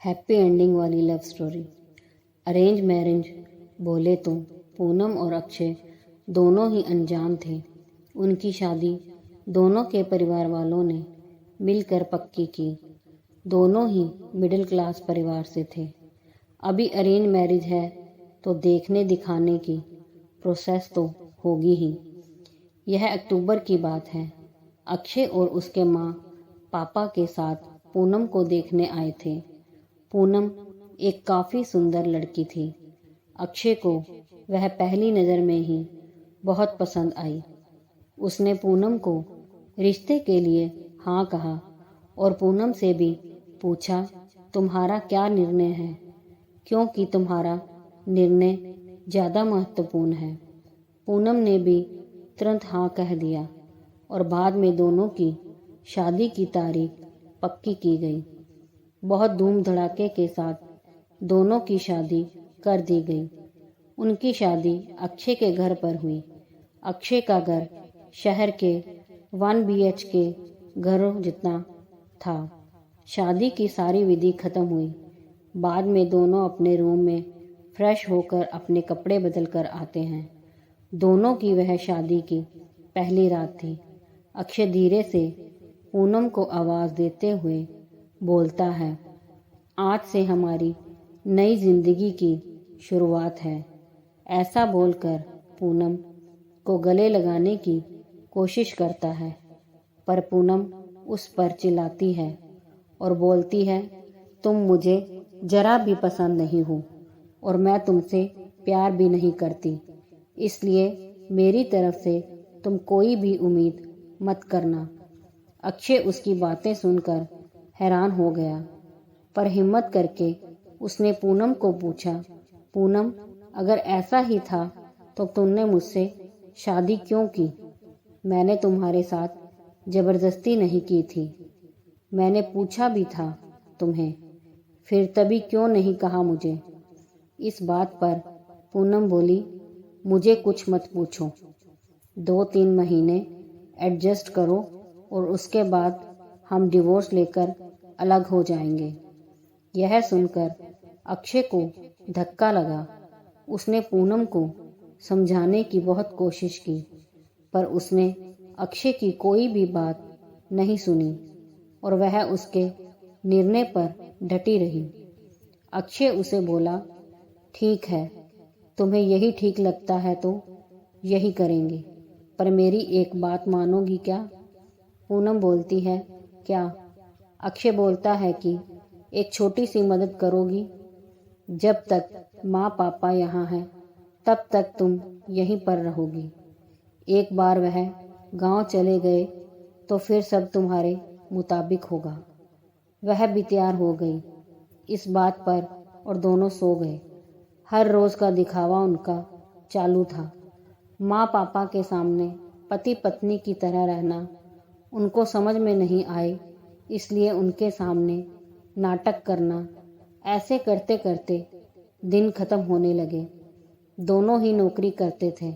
Happy ending वाली love story. Arrange marriage बोले तो पूनम और अक्षय दोनों ही अनजान थे। उनकी शादी दोनों के परिवार वालों ने मिलकर पक्की की। दोनों ही मिडिल क्लास परिवार से थे। अभी अरेंज मैरिज है तो देखने दिखाने की प्रोसेस तो होगी ही। यह अक्टूबर की बात है। अक्षय और उसके माँ पापा के साथ पूनम को देखने आए थे। पूनम एक काफ़ी सुंदर लड़की थी। अक्षय को वह पहली नज़र में ही बहुत पसंद आई। उसने पूनम को रिश्ते के लिए हाँ कहा और पूनम से भी पूछा, तुम्हारा क्या निर्णय है, क्योंकि तुम्हारा निर्णय ज़्यादा महत्वपूर्ण है। पूनम ने भी तुरंत हाँ कह दिया और बाद में दोनों की शादी की तारीख पक्की की गई। बहुत धूम धड़ाके के साथ दोनों की शादी कर दी गई। उनकी शादी अक्षय के घर पर हुई। अक्षय का घर शहर के 1 BHK घरों जितना था। शादी की सारी विधि खत्म हुई। बाद में दोनों अपने रूम में फ्रेश होकर अपने कपड़े बदल कर आते हैं। दोनों की वह शादी की पहली रात थी। अक्षय धीरे से पूनम को आवाज़ देते हुए बोलता है, आज से हमारी नई जिंदगी की शुरुआत है। ऐसा बोलकर पूनम को गले लगाने की कोशिश करता है, पर पूनम उस पर चिल्लाती है और बोलती है, तुम मुझे जरा भी पसंद नहीं हो और मैं तुमसे प्यार भी नहीं करती, इसलिए मेरी तरफ से तुम कोई भी उम्मीद मत करना। अक्षय उसकी बातें सुनकर हैरान हो गया, पर हिम्मत करके उसने पूनम को पूछा, पूनम अगर ऐसा ही था तो तुमने मुझसे शादी क्यों की? मैंने तुम्हारे साथ ज़बरदस्ती नहीं की थी। मैंने पूछा भी था तुम्हें, फिर तभी क्यों नहीं कहा मुझे? इस बात पर पूनम बोली, मुझे कुछ मत पूछो, 2-3 महीने एडजस्ट करो और उसके बाद हम डिवोर्स लेकर अलग हो जाएंगे। यह सुनकर अक्षय को धक्का लगा। उसने पूनम को समझाने की बहुत कोशिश की, पर उसने अक्षय की कोई भी बात नहीं सुनी और वह उसके निर्णय पर डटी रही। अक्षय उसे बोला, ठीक है, तुम्हें यही ठीक लगता है तो यही करेंगे, पर मेरी एक बात मानोगी क्या? पूनम बोलती है, क्या? अक्षय बोलता है कि एक छोटी सी मदद करोगी? जब तक माँ पापा यहाँ हैं तब तक तुम यहीं पर रहोगी। एक बार वह गांव चले गए तो फिर सब तुम्हारे मुताबिक होगा। वह भी तैयार हो गई इस बात पर और दोनों सो गए। हर रोज़ का दिखावा उनका चालू था। माँ पापा के सामने पति पत्नी की तरह रहना उनको समझ में नहीं आए, इसलिए उनके सामने नाटक करना। ऐसे करते करते दिन खत्म होने लगे। दोनों ही नौकरी करते थे।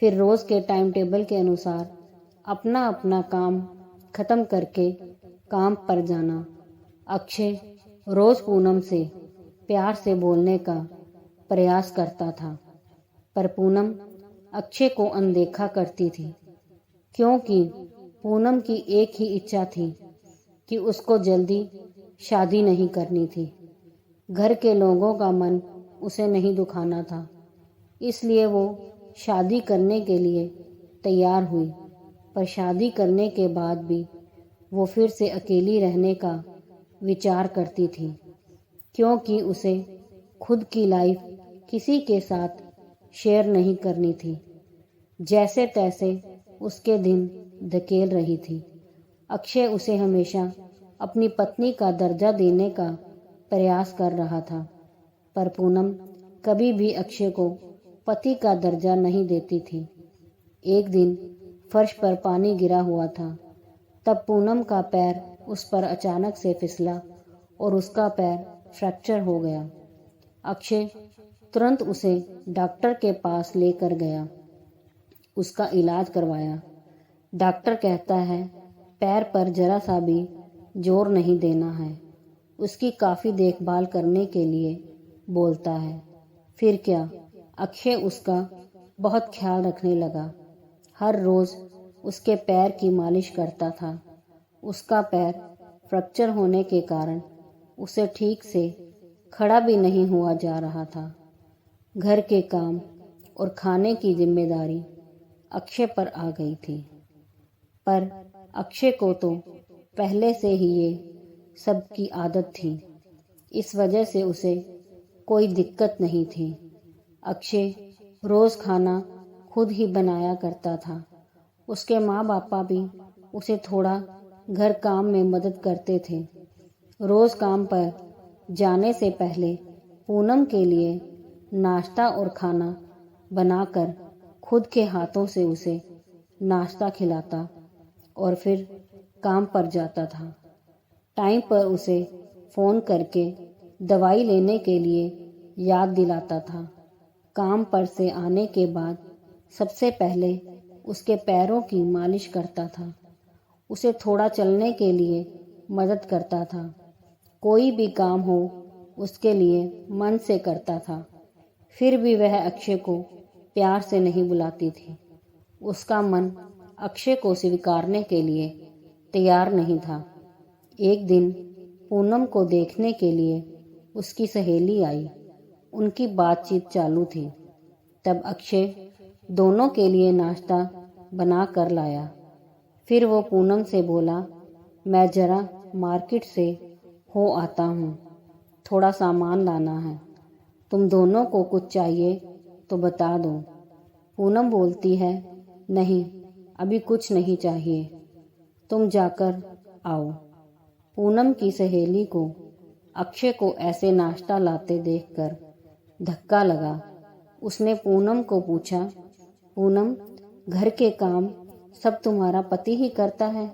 फिर रोज़ के टाइम टेबल के अनुसार अपना अपना काम खत्म करके काम पर जाना। अक्षय रोज़ पूनम से प्यार से बोलने का प्रयास करता था, पर पूनम अक्षय को अनदेखा करती थी, क्योंकि पूनम की एक ही इच्छा थी कि उसको जल्दी शादी नहीं करनी थी। घर के लोगों का मन उसे नहीं दुखाना था, इसलिए वो शादी करने के लिए तैयार हुई। पर शादी करने के बाद भी वो फिर से अकेली रहने का विचार करती थी, क्योंकि उसे खुद की लाइफ किसी के साथ शेयर नहीं करनी थी। जैसे तैसे उसके दिन धकेल रही थी। अक्षय उसे हमेशा अपनी पत्नी का दर्जा देने का प्रयास कर रहा था, पर पूनम कभी भी अक्षय को पति का दर्जा नहीं देती थी। एक दिन फर्श पर पानी गिरा हुआ था, तब पूनम का पैर उस पर अचानक से फिसला और उसका पैर फ्रैक्चर हो गया। अक्षय तुरंत उसे डॉक्टर के पास लेकर गया, उसका इलाज करवाया। डॉक्टर कहता है पैर पर जरा सा भी जोर नहीं देना है उसकी काफ़ी देखभाल करने के लिए बोलता है। फिर क्या, अक्षय उसका बहुत ख्याल रखने लगा। हर रोज़ उसके पैर की मालिश करता था। उसका पैर फ्रैक्चर होने के कारण उसे ठीक से खड़ा भी नहीं हुआ जा रहा था। घर के काम और खाने की जिम्मेदारी अक्षय पर आ गई थी, पर अक्षय को तो पहले से ही ये सब की आदत थी। इस वजह से उसे कोई दिक्कत नहीं थी। अक्षय रोज़ खाना खुद ही बनाया करता था। उसके माँ बापा भी उसे थोड़ा घर काम में मदद करते थे। रोज़ काम पर जाने से पहले पूनम के लिए नाश्ता और खाना बनाकर खुद के हाथों से उसे नाश्ता खिलाता और फिर काम पर जाता था। टाइम पर उसे फ़ोन करके दवाई लेने के लिए याद दिलाता था। काम पर से आने के बाद सबसे पहले उसके पैरों की मालिश करता था। उसे थोड़ा चलने के लिए मदद करता था। कोई भी काम हो उसके लिए मन से करता था। फिर भी वह अक्षय को प्यार से नहीं बुलाती थी। उसका मन अक्षय को स्वीकारने के लिए तैयार नहीं था। एक दिन पूनम को देखने के लिए उसकी सहेली आई। उनकी बातचीत चालू थी। तब अक्षय दोनों के लिए नाश्ता बना कर लाया। फिर वो पूनम से बोला, मैं जरा मार्केट से हो आता हूँ, थोड़ा सामान लाना है, तुम दोनों को कुछ चाहिए तो बता दो। पूनम बोलती है, नहीं अभी कुछ नहीं चाहिए, तुम जाकर आओ। पूनम की सहेली को अक्षय को ऐसे नाश्ता लाते देखकर धक्का लगा। उसने पूनम को पूछा, पूनम घर के काम सब तुम्हारा पति ही करता है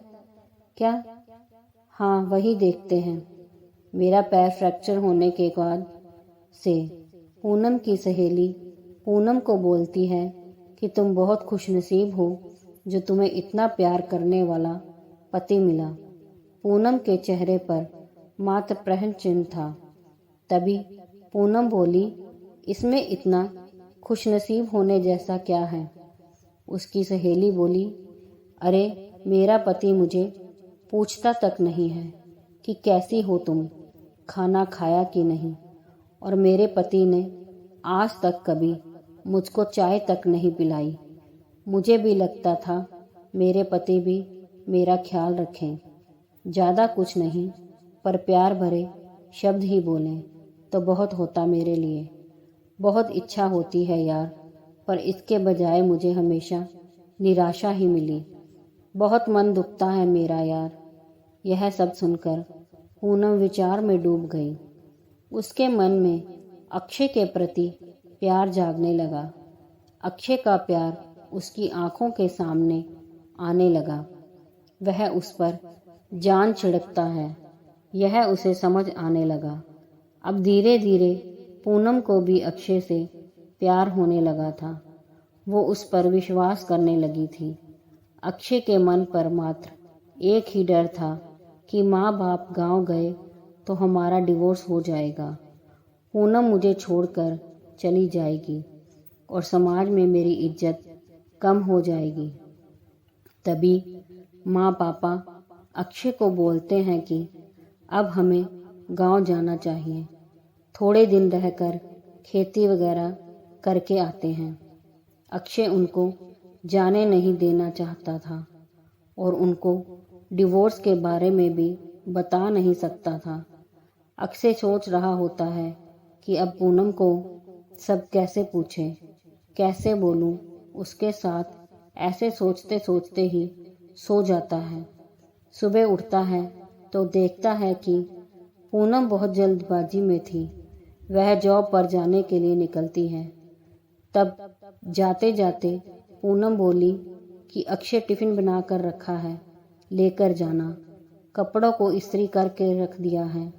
क्या? हाँ वही देखते हैं। मेरा पैर फ्रैक्चर होने के बाद से पूनम की सहेली पूनम को बोलती है कि तुम बहुत खुशनसीब हो जो तुम्हें इतना प्यार करने वाला पति मिला। पूनम के चेहरे पर मात्र प्रहन चिन्ह था। तभी पूनम बोली, इसमें इतना खुशनसीब होने जैसा क्या है? उसकी सहेली बोली, अरे मेरा पति मुझे पूछता तक नहीं है कि कैसी हो तुम, खाना खाया कि नहीं, और मेरे पति ने आज तक कभी मुझको चाय तक नहीं पिलाई। मुझे भी लगता था मेरे पति भी मेरा ख्याल रखें। ज़्यादा कुछ नहीं, पर प्यार भरे शब्द ही बोलें तो बहुत होता मेरे लिए। बहुत इच्छा होती है यार, पर इसके बजाय मुझे हमेशा निराशा ही मिली। बहुत मन दुखता है मेरा यार। यह सब सुनकर पूनम विचार में डूब गई। उसके मन में अक्षय के प्रति प्यार जागने लगा। अक्षय का प्यार उसकी आंखों के सामने आने लगा। वह उस पर जान छिड़कता है, यह उसे समझ आने लगा। अब धीरे धीरे पूनम को भी अक्षय से प्यार होने लगा था। वो उस पर विश्वास करने लगी थी। अक्षय के मन पर मात्र एक ही डर था कि माँ बाप गांव गए तो हमारा डिवोर्स हो जाएगा, पूनम मुझे छोड़कर चली जाएगी और समाज में मेरी इज्जत कम हो जाएगी। तभी माँ पापा अक्षय को बोलते हैं कि अब हमें गांव जाना चाहिए, थोड़े दिन रहकर खेती वगैरह करके आते हैं। अक्षय उनको जाने नहीं देना चाहता था और उनको डिवोर्स के बारे में भी बता नहीं सकता था। अक्षय सोच रहा होता है कि अब पूनम को सब कैसे पूछें, कैसे बोलूं उसके साथ। ऐसे सोचते सोचते ही सो जाता है। सुबह उठता है तो देखता है कि पूनम बहुत जल्दबाजी में थी। वह जॉब पर जाने के लिए निकलती है। तब जाते जाते पूनम बोली कि अक्षय टिफ़िन बना कर रखा है, लेकर जाना। कपड़ों को इस्त्री करके रख दिया है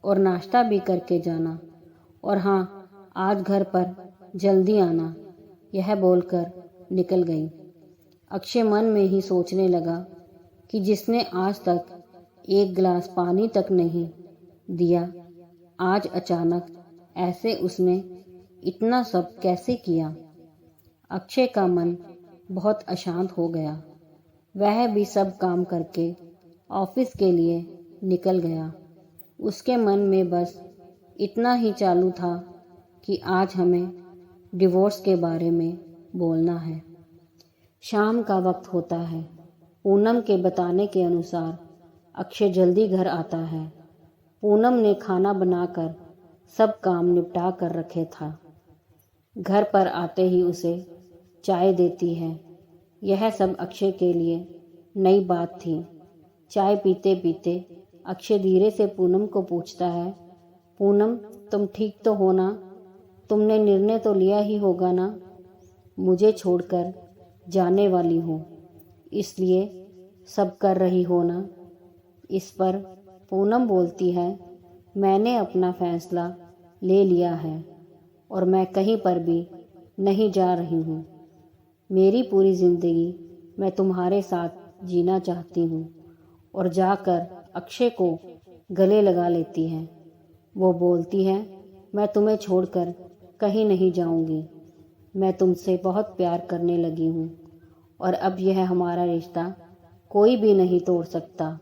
और नाश्ता भी करके जाना, और हाँ आज घर पर जल्दी आना। यह बोलकर निकल गई। अक्षय मन में ही सोचने लगा कि जिसने आज तक एक गिलास पानी तक नहीं दिया, आज अचानक ऐसे उसने इतना सब कैसे किया। अक्षय का मन बहुत अशांत हो गया। वह भी सब काम करके ऑफिस के लिए निकल गया। उसके मन में बस इतना ही चालू था कि आज हमें डिवोर्स के बारे में बोलना है। शाम का वक्त होता है। पूनम के बताने के अनुसार अक्षय जल्दी घर आता है। पूनम ने खाना बनाकर सब काम निपटा कर रखे था। घर पर आते ही उसे चाय देती है। यह सब अक्षय के लिए नई बात थी। चाय पीते पीते अक्षय धीरे से पूनम को पूछता है, पूनम तुम ठीक तो हो ना? तुमने निर्णय तो लिया ही होगा ना? मुझे छोड़कर जाने वाली हो, इसलिए सब कर रही हो ना? इस पर पूनम बोलती है, मैंने अपना फैसला ले लिया है और मैं कहीं पर भी नहीं जा रही हूँ। मेरी पूरी ज़िंदगी मैं तुम्हारे साथ जीना चाहती हूँ। और जाकर अक्षय को गले लगा लेती है। वो बोलती है, मैं तुम्हें छोड़कर कहीं नहीं जाऊँगी। मैं तुमसे बहुत प्यार करने लगी हूँ और अब यह हमारा रिश्ता कोई भी नहीं तोड़ सकता।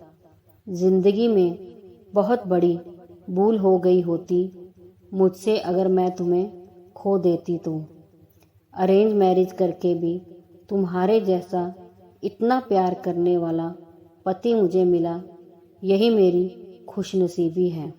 ज़िंदगी में बहुत बड़ी भूल हो गई होती मुझसे अगर मैं तुम्हें खो देती तो। अरेंज मैरिज करके भी तुम्हारे जैसा इतना प्यार करने वाला पति मुझे मिला, यही मेरी खुशनसीबी है।